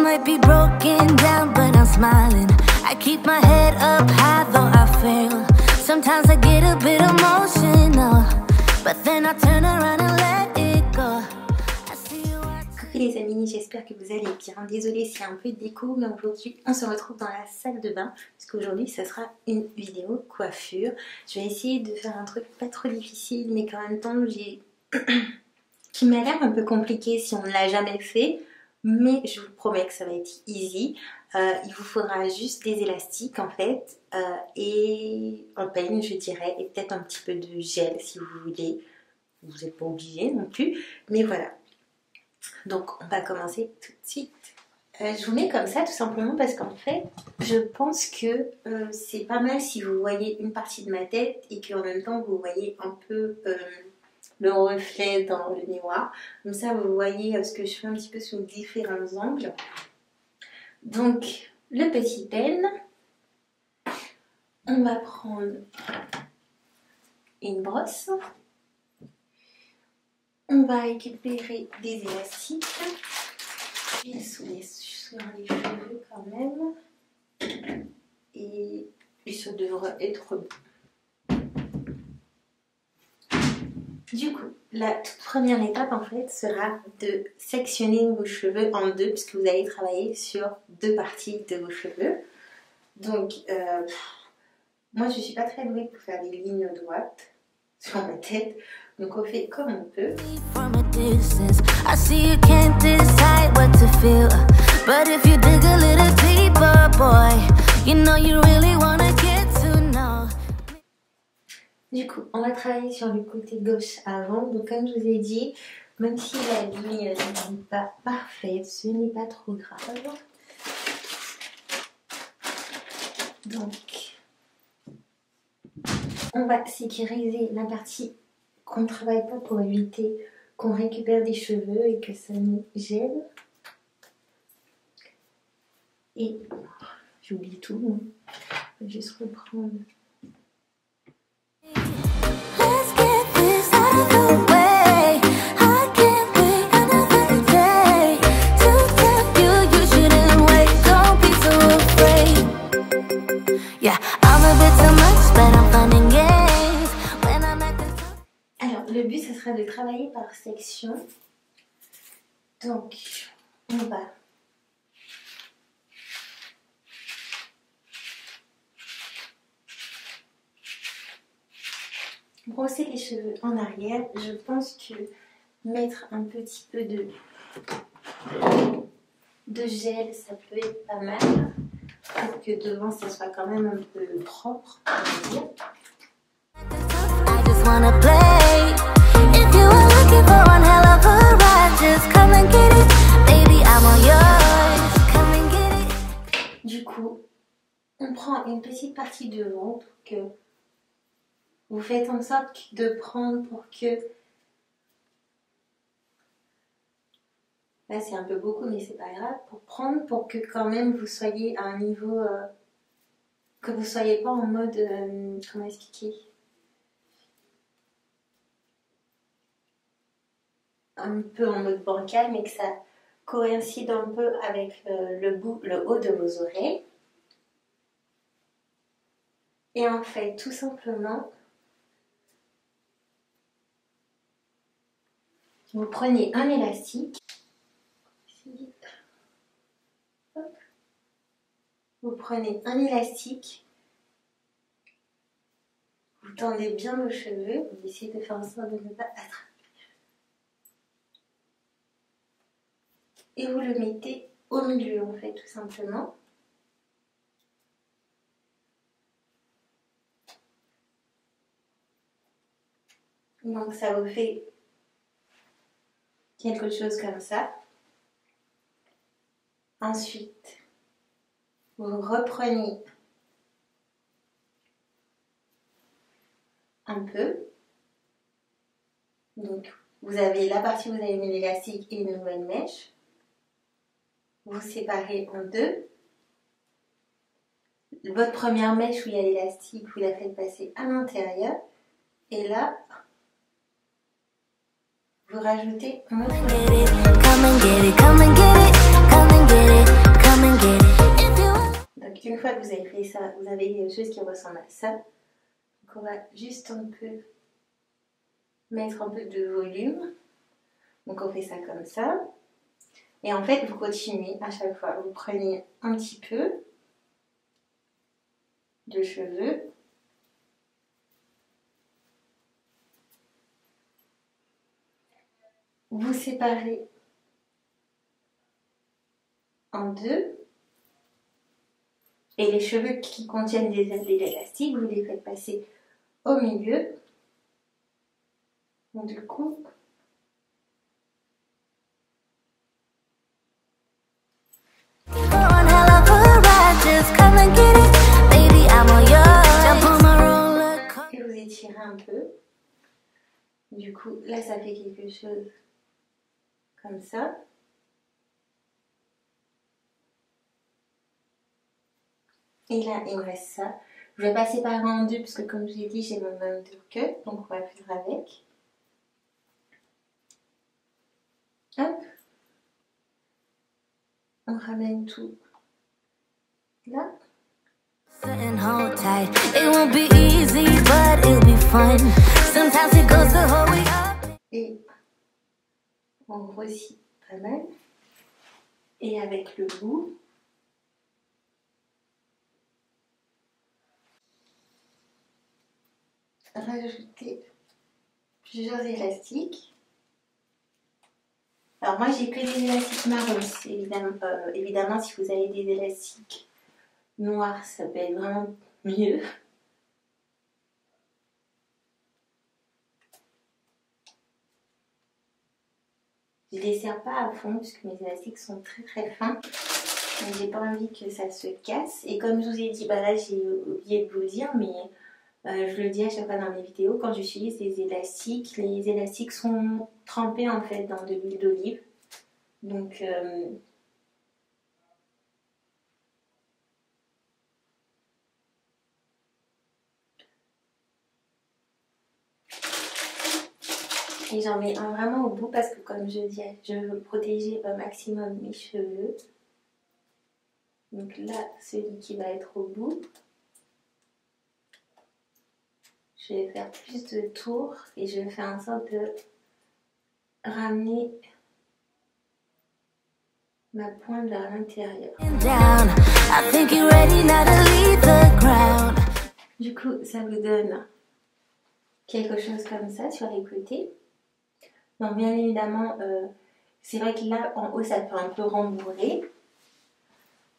might be broken down, but I'm smiling. I keep my head up high, though I fail. Sometimes I get a bit emotional, but then I turn around and let it go. Coucou les amis, j'espère que vous allez bien. Désolée s'il y a un peu de déco, mais aujourd'hui on se retrouve dans la salle de bain parce qu'aujourd'hui ça sera une vidéo coiffure. Je vais essayer de faire un truc pas trop difficile, mais qu'en même temps qui m'a l'air un peu compliqué si on ne l'a jamais fait. Mais je vous promets que ça va être easy. Il vous faudra juste des élastiques en fait et un peigne je dirais, et peut-être un petit peu de gel si vous voulez. Vous n'êtes pas obligé non plus, mais voilà. Donc on va commencer tout de suite. Je vous mets comme ça tout simplement parce qu'en fait je pense que c'est pas mal si vous voyez une partie de ma tête et qu'en même temps vous voyez un peu le reflet dans le miroir. Comme ça vous voyez ce que je fais un petit peu sous différents angles. Donc le petit peigne, on va prendre une brosse. On va récupérer des élastiques, sur les cheveux quand même, et ça devrait être bon. Du coup, la toute première étape en fait sera de sectionner vos cheveux en deux, puisque vous allez travailler sur deux parties de vos cheveux. Donc, moi je suis pas très douée pour faire des lignes droites sur ma tête. Donc on fait comme on peut. Du coup, on va travailler sur le côté gauche avant. Donc comme je vous ai dit, même si la ligne n'est pas parfaite, ce n'est pas trop grave. Donc, on va sécuriser la partie qu'on ne travaille pas pour éviter qu'on récupère des cheveux et que ça nous gêne. Et j'oublie tout, hein. Je vais juste reprendre. Le but, ce sera de travailler par section. Donc, on va brosser les cheveux en arrière. Je pense que mettre un petit peu de gel, ça peut être pas mal. Pour que devant, ça soit quand même un peu propre, on va dire. Du coup, on prend une petite partie de ventre que vous faites en sorte de prendre pour que... Là c'est un peu beaucoup mais c'est pas grave. Pour prendre pour que quand même vous soyez à un niveau... que vous soyez pas en mode... comment expliquer? Un peu en mode bancal, mais que ça coïncide un peu avec le haut de vos oreilles. Et en fait, tout simplement, vous prenez un élastique. Vous prenez un élastique. Vous tendez bien vos cheveux. Vous essayez de faire en sorte de ne pas attraper. Et vous le mettez au milieu en fait tout simplement. Donc ça vous fait quelque chose comme ça. Ensuite, vous reprenez un peu. Donc vous avez la partie où vous avez mis l'élastique et une nouvelle mèche. Vous séparez en deux. Votre première mèche où il y a l'élastique, vous la faites passer à l'intérieur. Et là, vous rajoutez un autre. Donc une fois que vous avez fait ça, vous avez quelque chose qui ressemble à ça. Donc on va juste un peu mettre un peu de volume. Donc on fait ça comme ça. Et en fait, vous continuez à chaque fois. Vous prenez un petit peu de cheveux. Vous séparez en deux. Et les cheveux qui contiennent des élastiques, vous les faites passer au milieu. Donc du coup, et vous étirez un peu. Du coup, là, ça fait quelque chose comme ça. Et là, il me reste ça. Je vais pas séparer en deux parce que comme je l'ai dit, j'ai mon undercut. Donc, on va faire avec. Hop. On ramène tout là. Et on grossit pas mal. Et avec le bout, rajouter plusieurs élastiques. Alors moi j'ai que des élastiques marrons, évidemment si vous avez des élastiques noirs ça peut être vraiment mieux. Je les serre pas à fond puisque mes élastiques sont très fins. Donc j'ai pas envie que ça se casse. Et comme je vous ai dit, là j'ai oublié de vous le dire, mais je le dis à chaque fois dans mes vidéos, quand j'utilise des élastiques, les élastiques sont trempés en fait dans de l'huile d'olive. Donc et j'en mets un vraiment au bout parce que comme je dis, je veux protéger au maximum mes cheveux. Donc là, celui qui va être au bout. Je vais faire plus de tours et je vais faire en sorte de ramener ma pointe vers l'intérieur. Du coup, ça vous donne quelque chose comme ça sur les côtés. Donc bien évidemment, c'est vrai que là, en haut, ça peut un peu rembourrer.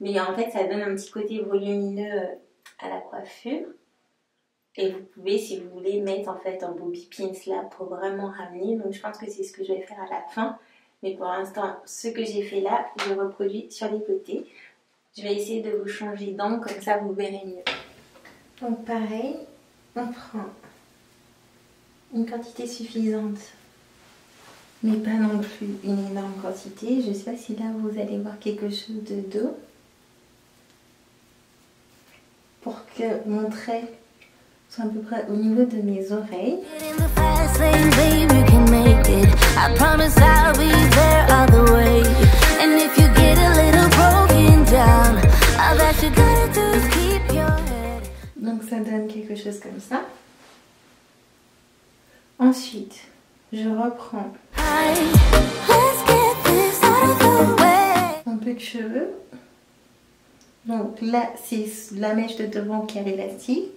Mais en fait, ça donne un petit côté volumineux à la coiffure. Et vous pouvez, si vous voulez, mettre en fait un bobby pins là pour vraiment ramener. Donc je pense que c'est ce que je vais faire à la fin. Mais pour l'instant, ce que j'ai fait là, je reproduis sur les côtés. Je vais essayer de vous changer d'angle, comme ça vous verrez mieux. Donc pareil, on prend une quantité suffisante, mais pas non plus une énorme quantité. Je ne sais pas si là vous allez voir quelque chose de dos. Pour que mon trait soit à peu près au niveau de mes oreilles. Donc ça donne quelque chose comme ça. Ensuite, je reprends un peu de cheveux. Donc là, c'est la mèche de devant qui a l'élastique.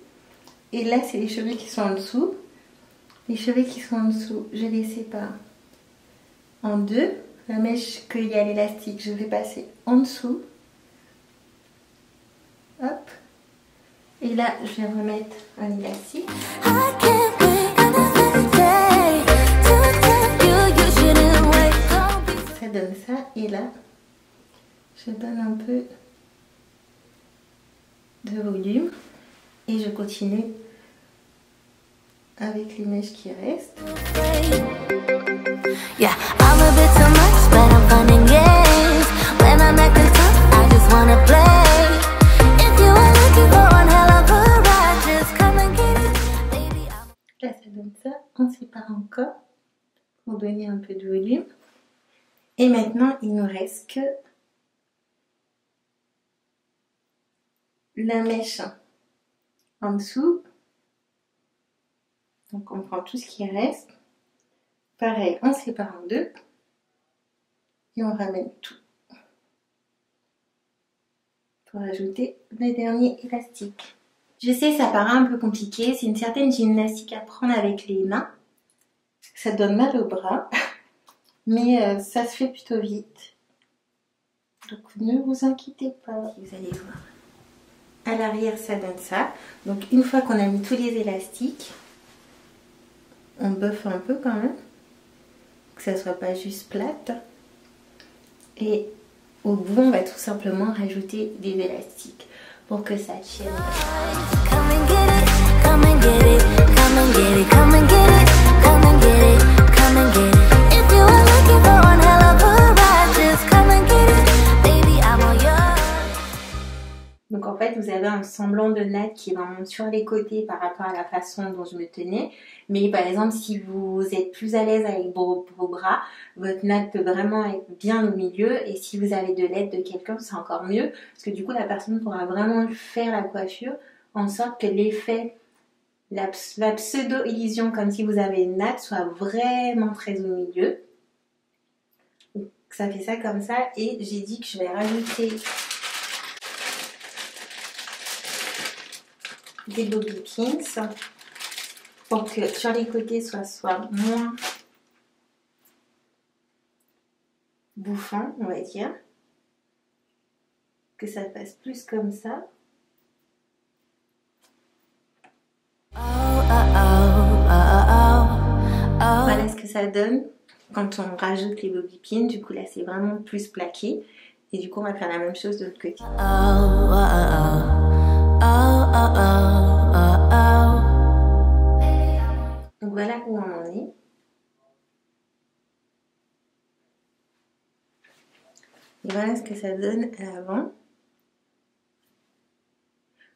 Et là, c'est les cheveux qui sont en dessous. Les cheveux qui sont en dessous, je les sépare en deux. La mèche qu'il y a l'élastique, je vais passer en dessous. Hop. Et là, je vais remettre un élastique. Ça donne ça. Et là, je donne un peu de volume. Et je continue avec les mèches qui restent. Là, ça donne ça. On sépare encore pour donner un peu de volume. Et maintenant, il nous reste que la mèche en dessous. Donc on prend tout ce qui reste. Pareil, on sépare en deux. Et on ramène tout. Pour ajouter le dernier élastique. Je sais, ça paraît un peu compliqué. C'est une certaine gymnastique à prendre avec les mains. Ça donne mal au bras. Mais ça se fait plutôt vite. Donc ne vous inquiétez pas. Vous allez voir. À l'arrière, ça donne ça. Donc une fois qu'on a mis tous les élastiques, on buffe un peu quand même. Que ça soit pas juste plate. Et au bout, on va tout simplement rajouter des élastiques pour que ça tienne. Donc en fait, vous avez un semblant de natte qui est vraiment sur les côtés par rapport à la façon dont je me tenais. Mais par exemple, si vous êtes plus à l'aise avec vos bras, votre natte peut vraiment être bien au milieu. Et si vous avez de l'aide de quelqu'un, c'est encore mieux. Parce que du coup, la personne pourra vraiment faire la coiffure en sorte que l'effet, la pseudo-illusion, comme si vous avez une natte, soit vraiment très au milieu. Donc, ça fait ça comme ça. Et j'ai dit que je vais rajouter des bobby pins pour que sur les côtés soit moins bouffant, on va dire, que ça fasse plus comme ça. Voilà ce que ça donne quand on rajoute les bobby pins. Du coup là c'est vraiment plus plaqué et du coup on va faire la même chose de l'autre côté. Donc voilà où on en est. Et voilà ce que ça donne à l'avant.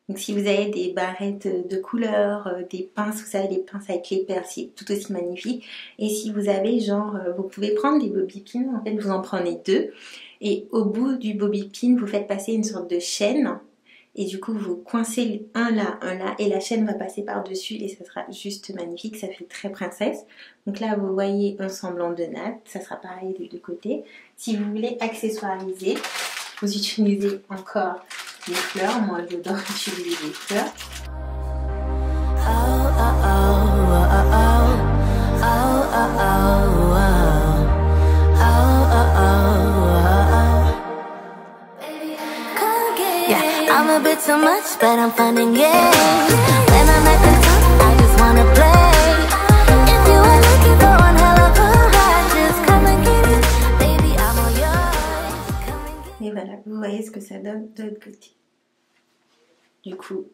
Donc si vous avez des barrettes de couleur, des pinces, vous savez les pinces avec les perles, c'est tout aussi magnifique. Et si vous avez genre, vous pouvez prendre des bobby pins, en fait vous en prenez deux. Et au bout du bobby pin, vous faites passer une sorte de chaîne. Et du coup, vous coincez un là, et la chaîne va passer par-dessus et ça sera juste magnifique, ça fait très princesse. Donc là, vous voyez un semblant de natte, ça sera pareil des deux côtés. Si vous voulez accessoiriser, vous utilisez encore des fleurs. Moi, j'adore utiliser des fleurs. I'm a bit too much, but I'm finding it. When I'm at the top, I just wanna play. If you are looking for one hell of a ride, just come and get it. Baby, I'm all yours. Come and get it. Et voilà, vous voyez ce que ça donne de l'autre côté. Du coup,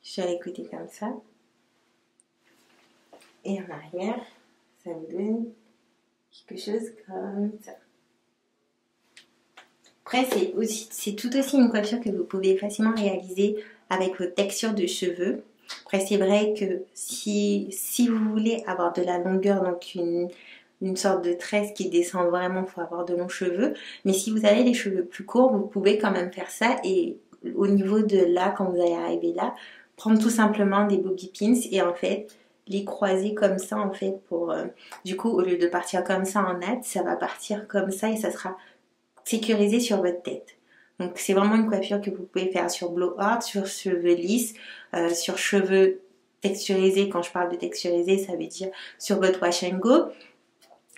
sur les côtés comme ça. Et en arrière, ça vous donne quelque chose comme ça. Après, c'est tout aussi une coiffure que vous pouvez facilement réaliser avec votre texture de cheveux. Après, c'est vrai que si vous voulez avoir de la longueur, donc une sorte de tresse qui descend vraiment, il faut avoir de longs cheveux. Mais si vous avez les cheveux plus courts, vous pouvez quand même faire ça. Et au niveau de là, quand vous allez arriver là, prendre tout simplement des bobby pins et en fait les croiser comme ça en fait pour... du coup, au lieu de partir comme ça en natte, ça va partir comme ça et ça sera sécurisé sur votre tête. Donc c'est vraiment une coiffure que vous pouvez faire sur blowout, sur cheveux lisses, sur cheveux texturisés. Quand je parle de texturisé, ça veut dire sur votre wash and go,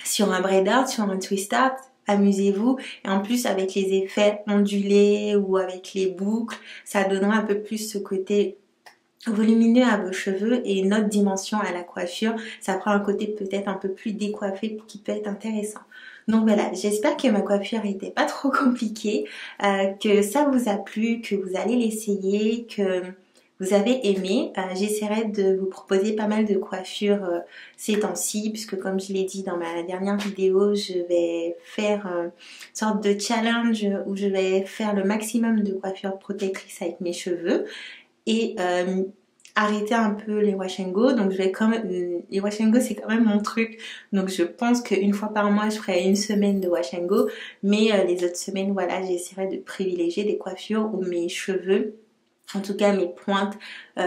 sur un braid out, sur un twist out. Amusez-vous. Et en plus avec les effets ondulés ou avec les boucles, ça donnera un peu plus ce côté volumineux à vos cheveux et une autre dimension à la coiffure. Ça prend un côté peut-être un peu plus décoiffé qui peut être intéressant. Donc voilà, j'espère que ma coiffure n'était pas trop compliquée, que ça vous a plu, que vous allez l'essayer, que vous avez aimé. J'essaierai de vous proposer pas mal de coiffures ces temps-ci, puisque comme je l'ai dit dans ma dernière vidéo, je vais faire une sorte de challenge où je vais faire le maximum de coiffures protectrices avec mes cheveux. Et arrêter un peu les wash and go. Donc je vais quand même, les wash and go c'est quand même mon truc, donc je pense qu'une fois par mois je ferai une semaine de wash and go, mais les autres semaines voilà, j'essaierai de privilégier des coiffures où mes cheveux En tout cas, mes pointes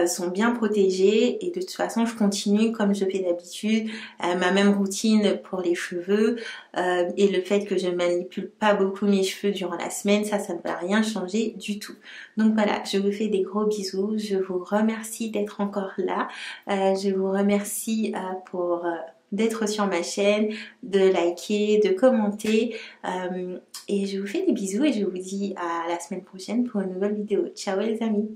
sont bien protégées et de toute façon, je continue comme je fais d'habitude, ma même routine pour les cheveux et le fait que je ne manipule pas beaucoup mes cheveux durant la semaine, ça ne va rien changer du tout. Donc voilà, je vous fais des gros bisous, je vous remercie d'être encore là, je vous remercie pour... d'être sur ma chaîne, de liker, de commenter et je vous fais des bisous et je vous dis à la semaine prochaine pour une nouvelle vidéo. Ciao les amis.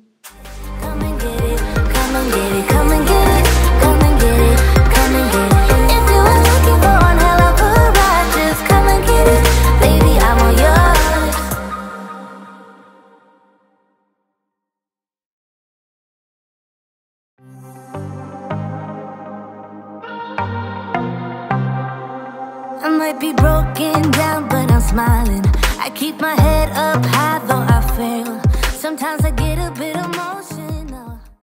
Come and get it, come and get it, come and get it, come and get it, come and get it. If you were looking for one hell of a ride, just come and get it, baby, I'm all yours. I might be broken down, but I'm smiling. I keep my head up high, though I fail. Sometimes I get